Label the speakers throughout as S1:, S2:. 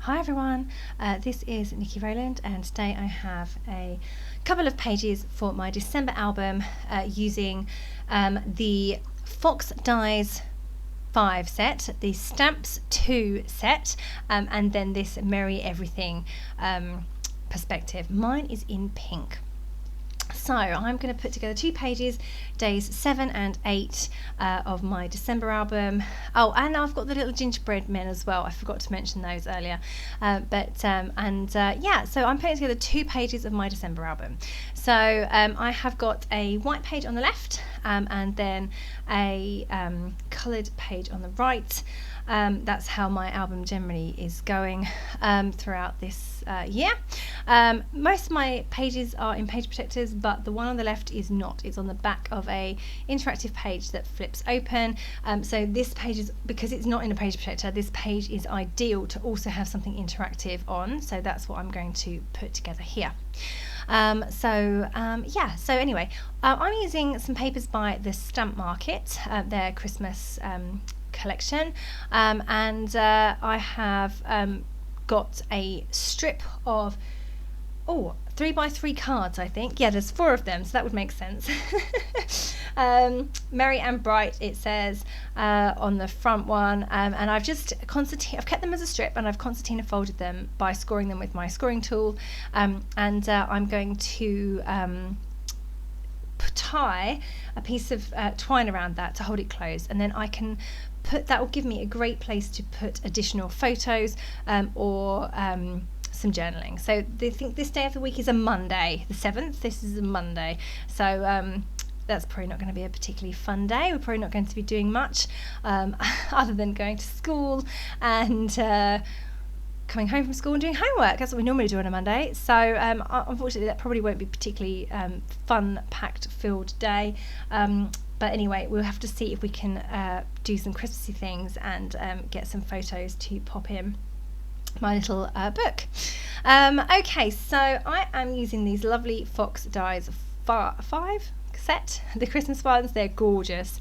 S1: Hi everyone, this is Niki Rowland, and today I have a couple of pages for my December album using the Fox Dies 5 set, the Stamps 2 set, and then this Merry Everything perspective. Mine is in pink. So I'm going to put together 2 pages, days 7 and 8 of my December album. Oh, and I've got the little gingerbread men as well. I forgot to mention those earlier. So I'm putting together 2 pages of my December album. So I have got a white page on the left and then a coloured page on the right. That's how my album generally is going throughout this year. Most of my pages are in page protectors, but the one on the left is not. It's on the back of a interactive page that flips open. So this page is, because it's not in a page protector, this page is ideal to also have something interactive on. So that's what I'm going to put together here. So anyway, I'm using some papers by the Stamp Market, their Christmas collection, and I have got a strip of 3x3 cards, I think. Yeah, there's 4 of them, so that would make sense. Merry and Bright, it says on the front one, and I've kept them as a strip, and I've concertina folded them by scoring them with my scoring tool, and I'm going to tie a piece of twine around that to hold it closed, and then I can that will give me a great place to put additional photos or some journaling. So they think this day of the week is a Monday, the 7th. This is a Monday, so that's probably not going to be a particularly fun day. We're probably not going to be doing much other than going to school and coming home from school and doing homework. That's what we normally do on a Monday. So unfortunately that probably won't be particularly fun, packed, filled day. But anyway, we'll have to see if we can do some Christmassy things and get some photos to pop in my little book. Okay, so I am using these lovely Fox Dies 5 set, the Christmas ones. They're gorgeous.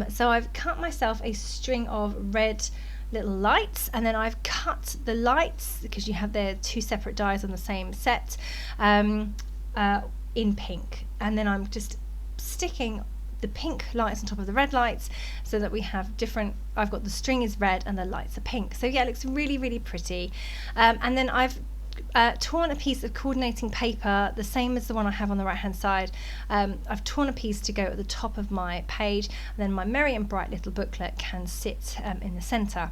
S1: So I've cut myself a string of red little lights, and then I've cut the lights, because you have their 2 separate dies on the same set, in pink, and then I'm just sticking the pink lights on top of the red lights so that we have different. I've got the string is red and the lights are pink, so yeah, it looks really, really pretty. And then I've torn a piece of coordinating paper, the same as the one I have on the right hand side. I've torn a piece to go at the top of my page, and then my Merry and Bright little booklet can sit in the centre.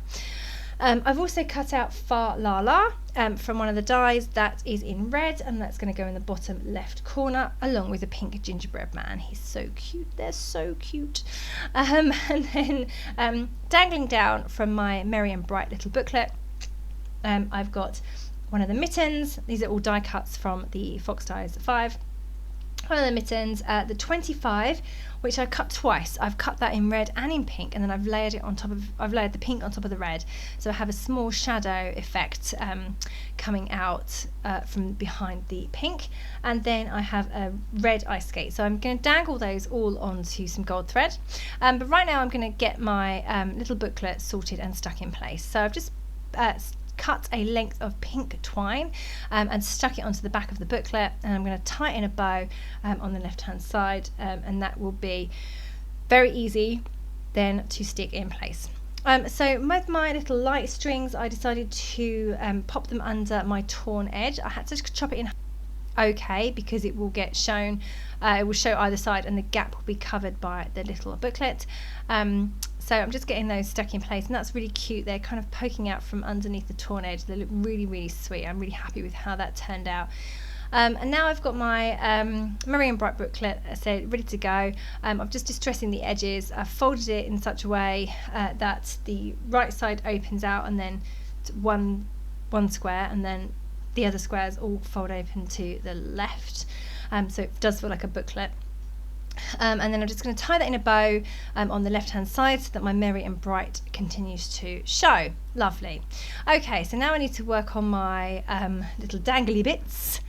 S1: I've also cut out Fa La La from one of the dies that is in red, and that's going to go in the bottom left corner along with a pink gingerbread man. He's so cute. They're so cute. And then dangling down from my Merry and Bright little booklet, I've got one of the mittens. These are all die cuts from the Fox Dies 5. One of the mittens, the 25, which I cut twice. I've cut that in red and in pink, and then I've layered the pink on top of the red, so I have a small shadow effect coming out from behind the pink. And then I have a red ice skate, so I'm going to dangle those all onto some gold thread. But right now I'm going to get my little booklet sorted and stuck in place. So I've just cut a length of pink twine and stuck it onto the back of the booklet, and I'm going to tie it in a bow on the left hand side, and that will be very easy then to stick in place. So with my little light strings, I decided to pop them under my torn edge. I had to chop it in because it will get shown, it will show either side, and the gap will be covered by the little booklet. So I'm just getting those stuck in place, and that's really cute. They're kind of poking out from underneath the torn edge. They look really, really sweet. I'm really happy with how that turned out. And now I've got my Merry and Bright booklet ready to go. I'm just distressing the edges. I've folded it in such a way that the right side opens out, and then one square, and then the other squares all fold open to the left. So it does feel like a booklet. And then I'm just going to tie that in a bow on the left hand side so that my Merry and Bright continues to show. Lovely. Okay, so now I need to work on my little dangly bits,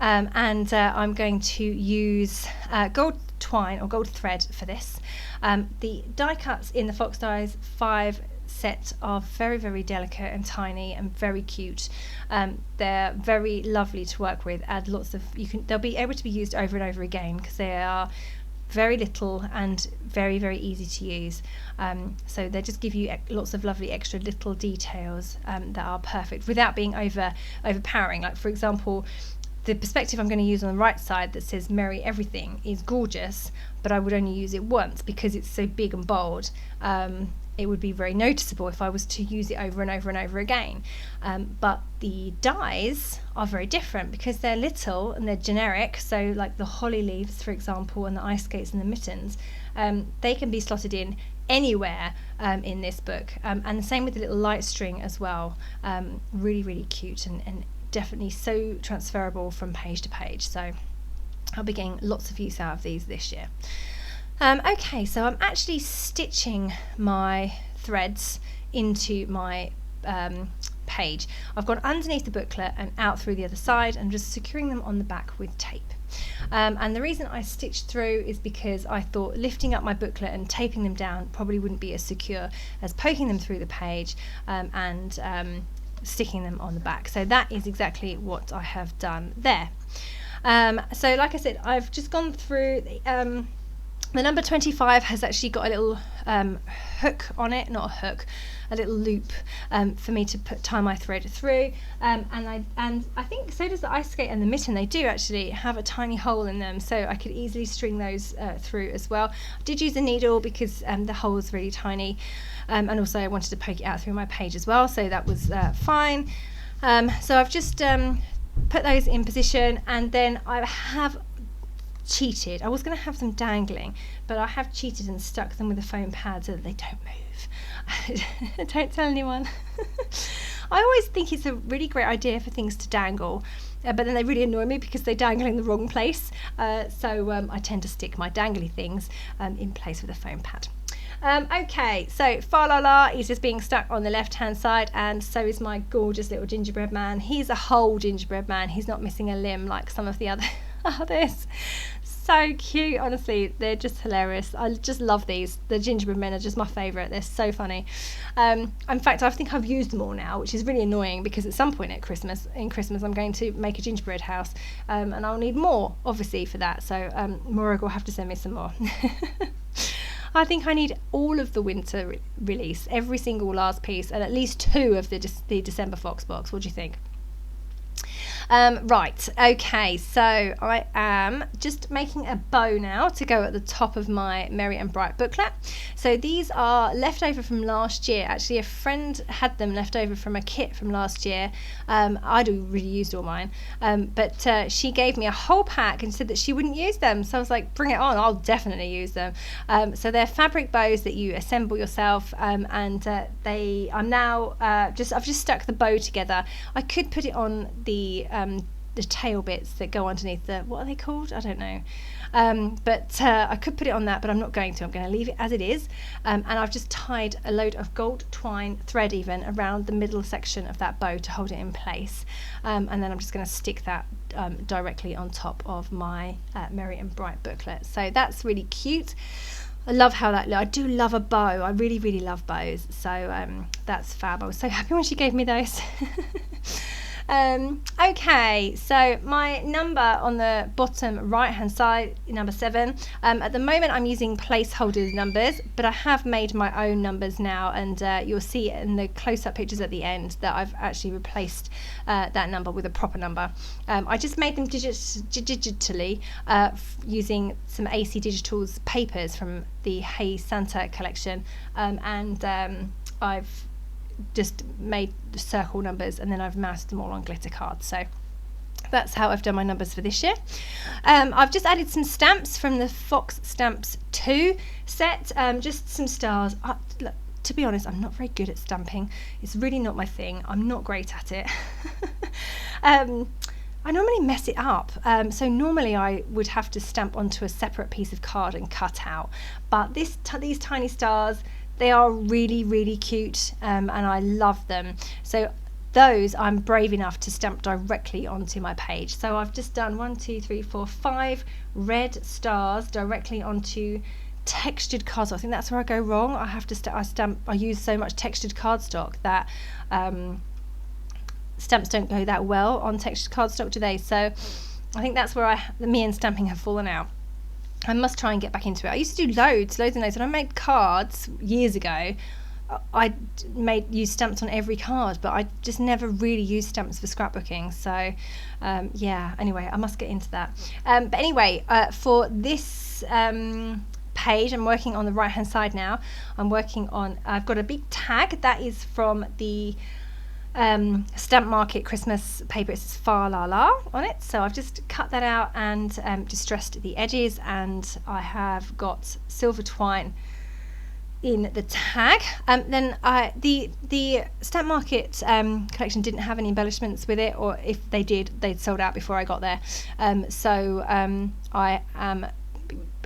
S1: and I'm going to use gold twine or gold thread for this. The die cuts in the Fox Dies 5 set are very, very delicate and tiny and very cute. They're very lovely to work with. Add lots of, they'll be able to be used over and over again because they are very little and very, very easy to use. So they just give you lots of lovely extra little details that are perfect without being overpowering. Like, for example, the perspective I'm going to use on the right side that says Merry Everything is gorgeous, but I would only use it once because it's so big and bold. It would be very noticeable if I was to use it over and over and over again. But the dies are very different because they're little and they're generic. So like the holly leaves, for example, and the ice skates and the mittens, they can be slotted in anywhere in this book. And the same with the little light string as well. Really, really cute and definitely so transferable from page to page. So I'll be getting lots of use out of these this year. Okay, so I'm actually stitching my threads into my page. I've gone underneath the booklet and out through the other side and just securing them on the back with tape. And the reason I stitched through is because I thought lifting up my booklet and taping them down probably wouldn't be as secure as poking them through the page and sticking them on the back. So that is exactly what I have done there. So like I said, I've just gone through the number 25 has actually got a little hook on it, not a hook, a little loop for me to tie my thread through, and I think so does the ice skate and the mitten. They do actually have a tiny hole in them, so I could easily string those through as well. I did use a needle because the hole is really tiny, and also I wanted to poke it out through my page as well, so that was fine. So I've just put those in position, and then I have cheated. I was going to have them dangling, but I have cheated and stuck them with a foam pad so that they don't move. Don't tell anyone. I always think it's a really great idea for things to dangle, but then they really annoy me because they dangle in the wrong place. So I tend to stick my dangly things in place with a foam pad. Okay, so Fa La La is just being stuck on the left hand side, and so is my gorgeous little gingerbread man. He's a whole gingerbread man. He's not missing a limb like some of the others. So cute, honestly, they're just hilarious. I just love these. The gingerbread men are just my favourite. They're so funny. In fact, I think I've used them all now, which is really annoying because at some point in Christmas I'm going to make a gingerbread house, and I'll need more obviously for that, so Morag will have to send me some more. I think I need all of the winter release, every single last piece, and at least 2 of the December Fox box. What do you think? Right, okay, so I am just making a bow now to go at the top of my Merry and Bright booklet. So these are left over from last year. Actually, a friend had them left over from a kit from last year. I'd already used all mine, but she gave me a whole pack and said that she wouldn't use them. So I was like, bring it on, I'll definitely use them. So they're fabric bows that you assemble yourself, and I'm now I've just stuck the bow together. I could put it on the tail bits that go underneath the, what are they called? I don't know. But I could put it on that, but I'm not going to. I'm going to leave it as it is. And I've just tied a load of gold twine thread even around the middle section of that bow to hold it in place. And then I'm just going to stick that directly on top of my Merry and Bright booklet. So that's really cute. I love how that looks. I do love a bow. I really, really love bows. So that's fab. I was so happy when she gave me those. Okay, so my number on the bottom right hand side, number 7. At the moment I'm using placeholder numbers, but I have made my own numbers now, and you'll see in the close-up pictures at the end that I've actually replaced that number with a proper number. I just made them digitally using some AC Digital's papers from the Hey Santa collection, and I've just made circle numbers, and then I've mounted them all on glitter cards. So that's how I've done my numbers for this year. I've just added some stamps from the Fox Stamps 2 set, just some stars. Look, to be honest, I'm not very good at stamping. It's really not my thing. I'm not great at it. I normally mess it up, so normally I would have to stamp onto a separate piece of card and cut out, but these tiny stars, they are really, really cute, and I love them. So those I'm brave enough to stamp directly onto my page. So I've just done 5 red stars directly onto textured cardstock. I think that's where I go wrong. I have to I use so much textured cardstock that stamps don't go that well on textured cardstock today. So I think that's where me and stamping have fallen out. I must try and get back into it. I used to do loads and loads. When I made cards years ago, I used stamps on every card, but I just never really used stamps for scrapbooking. So yeah, anyway, I must get into that. But anyway, for this page, I'm working on the right hand side now. I've got a big tag that is from the Stamp Market Christmas paper. It says Fa La La on it, so I've just cut that out and distressed the edges, and I have got silver twine in the tag. Then the Stamp Market collection didn't have any embellishments with it, or if they did, they'd sold out before I got there. So I am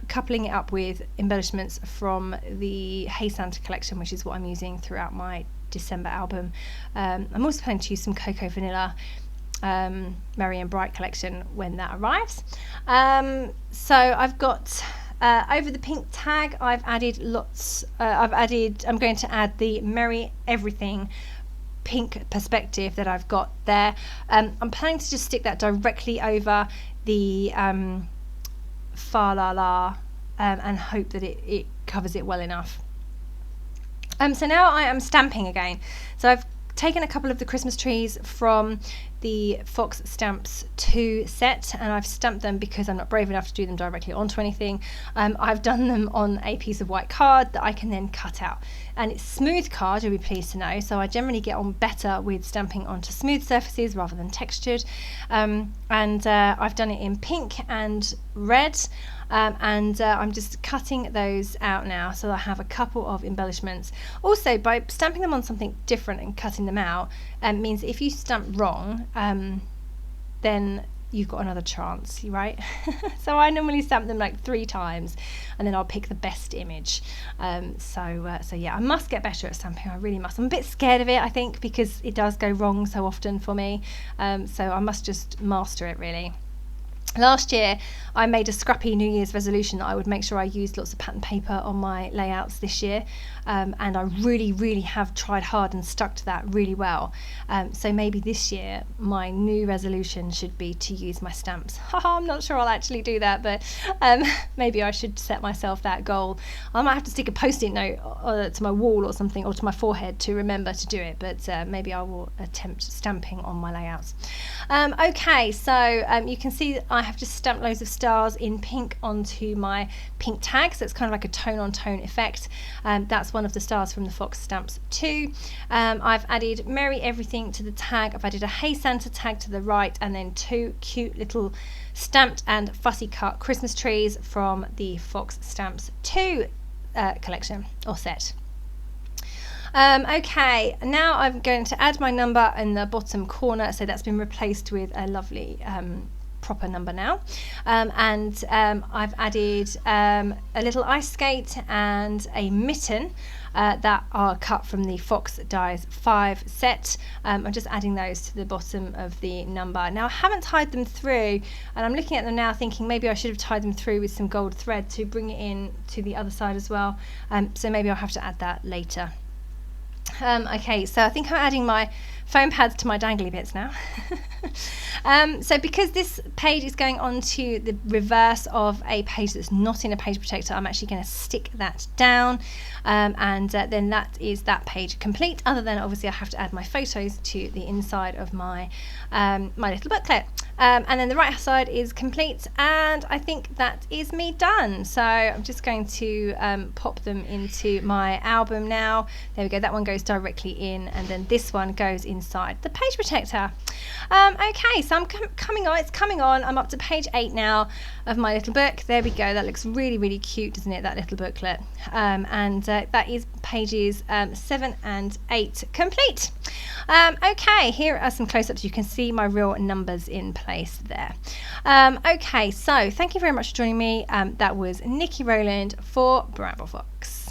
S1: coupling it up with embellishments from the Hey Santa collection, which is what I'm using throughout my December album. I'm also planning to use some Cocoa Vanilla Merry and Bright collection when that arrives. So I've got over the pink tag, I'm going to add the Merry Everything pink perspective that I've got there. I'm planning to just stick that directly over the Fa La La and hope that it covers it well enough. So now I am stamping again. So I've taken a couple of the Christmas trees from the Fox Stamps 2 set, and I've stamped them because I'm not brave enough to do them directly onto anything. I've done them on a piece of white card that I can then cut out, and it's smooth card, you'll be pleased to know, so I generally get on better with stamping onto smooth surfaces rather than textured. And I've done it in pink and red, and I'm just cutting those out now, so I have a couple of embellishments. Also, by stamping them on something different and cutting them out means if you stamp wrong, then you've got another chance, right? So I normally stamp them like 3 times, and then I'll pick the best image. So yeah, I must get better at stamping. I really must. I'm a bit scared of it, I think, because it does go wrong so often for me. So I must just master it, really. Last year I made a scrappy New Year's resolution that I would make sure I used lots of pattern paper on my layouts this year, and I really have tried hard and stuck to that really well. So maybe this year my new resolution should be to use my stamps. I'm not sure I'll actually do that, but maybe I should set myself that goal. I might have to stick a post-it note to my wall or something, or to my forehead to remember to do it, but maybe I will attempt stamping on my layouts. Okay, so you can see I have just stamped loads of stars in pink onto my pink tag, so it's kind of like a tone-on-tone effect. That's one of the stars from the Fox Stamps 2. I've added Merry Everything to the tag. I've added a Hey Santa tag to the right, and then 2 cute little stamped and fussy cut Christmas trees from the Fox Stamps 2 collection or set. Okay, now I'm going to add my number in the bottom corner, so that's been replaced with a lovely proper number now, and I've added a little ice skate and a mitten that are cut from the Fox Dies 5 set. I'm just adding those to the bottom of the number. Now I haven't tied them through, and I'm looking at them now thinking maybe I should have tied them through with some gold thread to bring it in to the other side as well, so maybe I'll have to add that later. Okay, so I think I'm adding my foam pads to my dangly bits now. So because this page is going on to the reverse of a page that's not in a page protector, I'm actually going to stick that down, and then that is that page complete, other than obviously I have to add my photos to the inside of my my little booklet. And then the right side is complete, and I think that is me done. So I'm just going to pop them into my album now. There we go, that one goes directly in, and then this one goes inside the page protector. Okay, so I'm coming on, it's coming on. I'm up to page 8 now of my little book. There we go, that looks really cute, doesn't it, that little booklet? And that is pages 7 and 8 complete. Okay, here are some close-ups. You can see my real numbers in place there. Okay, so thank you very much for joining me. That was Niki Rowland for Bramble Fox.